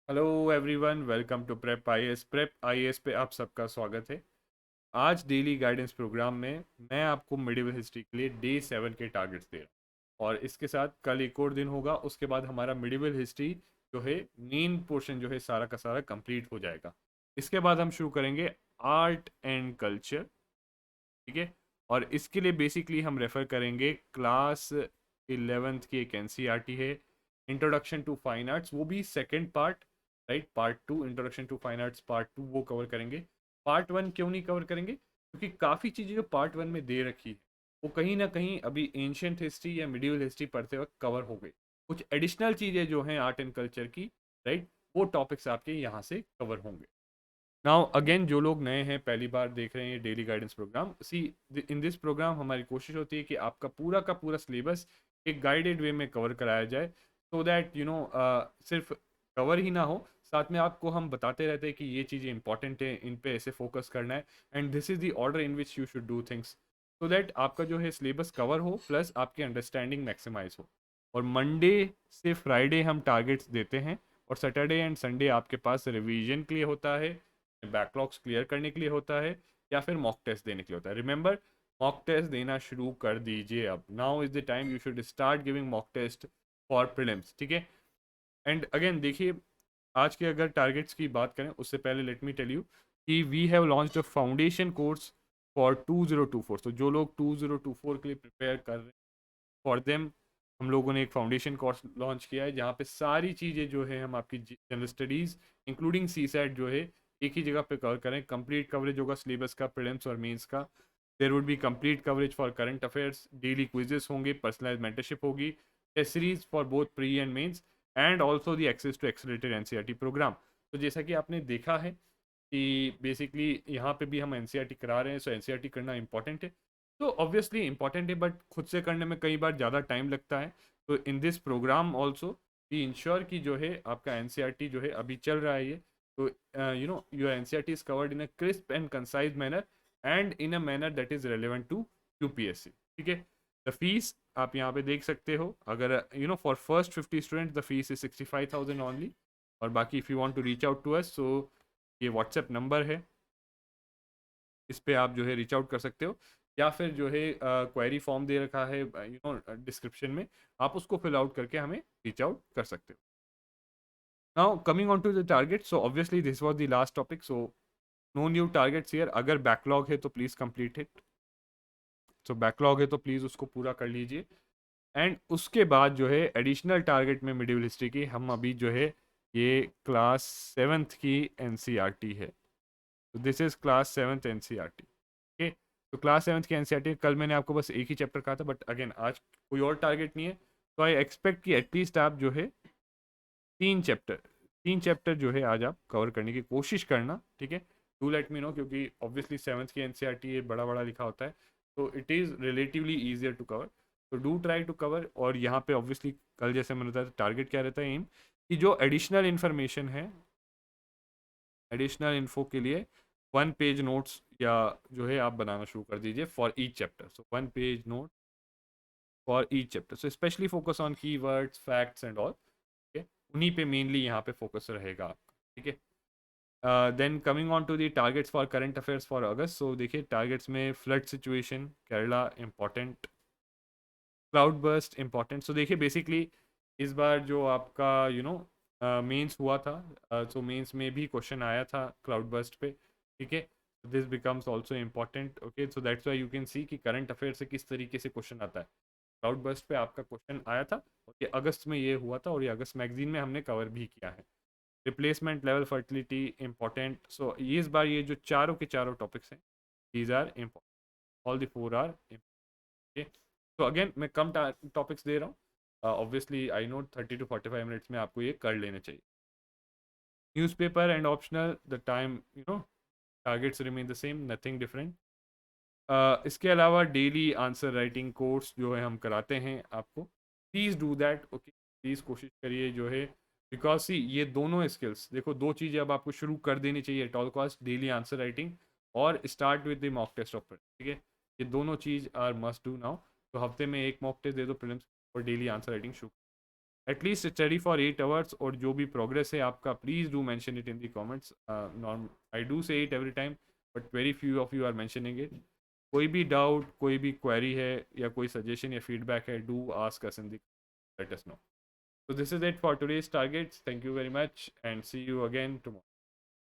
Hello everyone, welcome to prep IAS पे आप सबका स्वागत है। आज डेली गाइडेंस प्रोग्राम में मैं आपको मिडिवल हिस्ट्री के लिए डे 7 के टारगेट्स दे रहा हूँ और इसके साथ कल एक और दिन होगा। उसके बाद हमारा मिडिवल हिस्ट्री जो है मेन पोर्शन जो है सारा का सारा कंप्लीट हो जाएगा। इसके बाद हम शुरू करेंगे आर्ट एंड कल्चर। ठीक है। और इसके लिए बेसिकली हम रेफ़र करेंगे क्लास 11th की एक एनसीईआरटी है, इंट्रोडक्शन टू फाइन आर्ट्स, वो भी second part. Right, part 2 introduction to fine arts part 2 वो कवर करेंगे। पार्ट 1 क्यों नहीं कवर करेंगे? क्योंकि काफ़ी चीज़ें जो पार्ट 1 में दे रखी है वो कहीं ना कहीं अभी एंशियंट हिस्ट्री या मिडिवल हिस्ट्री पढ़ते वक्त कवर हो गई। कुछ एडिशनल चीज़ें जो हैं आर्ट एंड कल्चर की, राइट, वो टॉपिक्स आपके यहाँ से कवर होंगे। नाउ अगेन, जो लोग नए हैं पहली बार देख रहे हैं daily guidance program, see in this program हमारी कोशिश होती है कि आपका पूरा का पूरा सिलेबस एक गाइडेड वे में कवर कराया जाए, सो दैट सिर्फ कवर ही ना हो, साथ में आपको हम बताते रहते हैं कि ये चीज़ें इंपॉर्टेंट है, इन पे ऐसे फोकस करना है, and this is the order in which you should do things, so that आपका जो है सिलेबस कवर हो प्लस आपकी अंडरस्टैंडिंग मैक्सिमाइज हो। और मंडे से फ्राइडे हम टारगेट्स देते हैं, और सैटरडे एंड संडे आपके पास रिवीजन के लिए होता है, बैकलॉग्स क्लियर करने के लिए होता है, या फिर मॉक टेस्ट देने के लिए होता है। रिमेंबर, मॉक टेस्ट देना शुरू कर दीजिए अब। Now is the time you should start giving mock test for prelims. ठीक है। एंड अगेन देखिए, आज के अगर टारगेट्स की बात करें उससे पहले लेट मी टेल यू कि we have launched a foundation course for 2024। तो जो लोग 2024 के लिए प्रिपेयर कर रहे हैं, फॉर देम हम लोगों ने एक फाउंडेशन कोर्स लॉन्च किया है जहाँ पे सारी चीज़ें जो है हम आपकी general studies including CSAT जो है एक ही जगह पे कवर करें। कंप्लीट कवरेज होगा सिलेबस का, प्रीलिम्स और मेंस का। There would be complete coverage for current affairs, daily quizzes होंगे, पर्सनलाइज मेंटरशिप होगी, test series for both pre and mains, and also the access to accelerated NCERT program. तो जैसा कि आपने देखा है कि बेसिकली यहाँ पे भी हम एनसीईआरटी करा रहे हैं, सो एनसीईआरटी करना इंपॉर्टेंट है। तो ऑब्वियसली इंपॉर्टेंट है, बट खुद से करने में कई बार ज़्यादा टाइम लगता है। तो in this program also we ensure कि जो है आपका एनसीईआरटी जो है अभी चल रहा है ये, तो your NCERT is covered in a crisp and concise manner and in a manner that is relevant to UPSC. ठीक है। द फीस आप यहाँ पे देख सकते हो, अगर for first 50 student the fees is 65,000 only. और बाकी if you want to reach out to us, so ये व्हाट्सएप नंबर है, इस पे आप जो है रीच आउट कर सकते हो, या फिर जो है क्वेरी फॉर्म दे रखा है डिस्क्रिप्शन में, आप उसको फिल आउट करके हमें रीच आउट कर सकते हो। Now coming on to the target, so obviously this was the last topic, so no new targets here. अगर बैकलॉग है तो please complete it. So backlog है तो प्लीज़ उसको पूरा कर लीजिए। एंड उसके बाद जो है एडिशनल टारगेट में मिडिवल हिस्ट्री की हम अभी जो है ये क्लास 7th की एनसीईआरटी है। तो this is class 7th NCERT. Okay. तो क्लास 7th की एनसीईआरटी, कल मैंने आपको बस एक ही चैप्टर कहा था, बट अगेन आज कोई और टारगेट नहीं है। तो आई एक्सपेक्ट कि एटलीस्ट आप जो है तीन चैप्टर तीन चैप्टर जो है आज आप कवर करने की कोशिश करना। ठीक है। डू लेट मी नो, क्योंकि ऑब्वियसली 7th की एनसीईआरटी ये बड़ा बड़ा लिखा होता है, तो it is relatively easier to cover. तो डू ट्राई टू कवर। और यहाँ पे ऑब्वियसली कल जैसे मैंने बताया टारगेट क्या रहता है, एम, कि जो एडिशनल इन्फॉर्मेशन है, एडिशनल इन्फो के लिए 1 पेज नोट्स या जो है आप बनाना शुरू कर दीजिए for each chapter. So 1 page note for each chapter, so specially focus on keywords, facts and all. ठीक है। उन्हीं पे मेनली यहाँ पे फोकस रहेगा आपका। ठीक है। Then coming on to the targets for current affairs for August, so देखिए टारगेट्स में flood situation Kerala important, cloud burst important. So देखिए बेसिकली इस बार जो आपका मेंस हुआ था, सो मेंस में भी क्वेश्चन आया था क्लाउड बर्स्ट पे। ठीक है। This becomes also important. Okay, so that's why you can see कि करंट अफेयर से किस तरीके से क्वेश्चन आता है। क्लाउड बर्स्ट पे आपका क्वेश्चन आया था, और ये अगस्त में ये हुआ था, और ये अगस्त मैगजीन में हमने कवर भी किया है। Replacement level fertility important. So ये इस बार ये जो चारों के चारों टॉपिक्स हैं, these are important, all the 4 are. तो अगेन मैं कम टॉपिक्स दे रहा हूँ, obviously I know 30 to 45 minutes में आपको ये कर लेने चाहिए। Newspaper and optional, the time targets remain the same, nothing different. इसके अलावा डेली आंसर राइटिंग कोर्स जो है हम कराते हैं आपको, please do that. Okay, please कोशिश करिए जो है, बिकॉज सी ये दोनों स्किल्स देखो, दो चीज़ें अब आपको शुरू कर देनी चाहिए at all cost, daily answer writing और start with the mock test off. ठीक है। ये दोनों चीज़ आर मस्ट डू नाउ। तो हफ्ते में एक मॉक टेस्ट दे दो प्रीलिम्स, और डेली आंसर राइटिंग शुरू। एटलीस्ट स्टडी फॉर 8 आवर्स, और जो भी प्रोग्रेस है आपका please do mention it in the comments. Norm I do say it every time, but very few of you are mentioning it. कोई भी doubt, कोई भी क्वेरी है या कोई सजेशन या फीडबैक है, do ask us in the, let us know. So this is it for today's targets. Thank you very much and see you again tomorrow.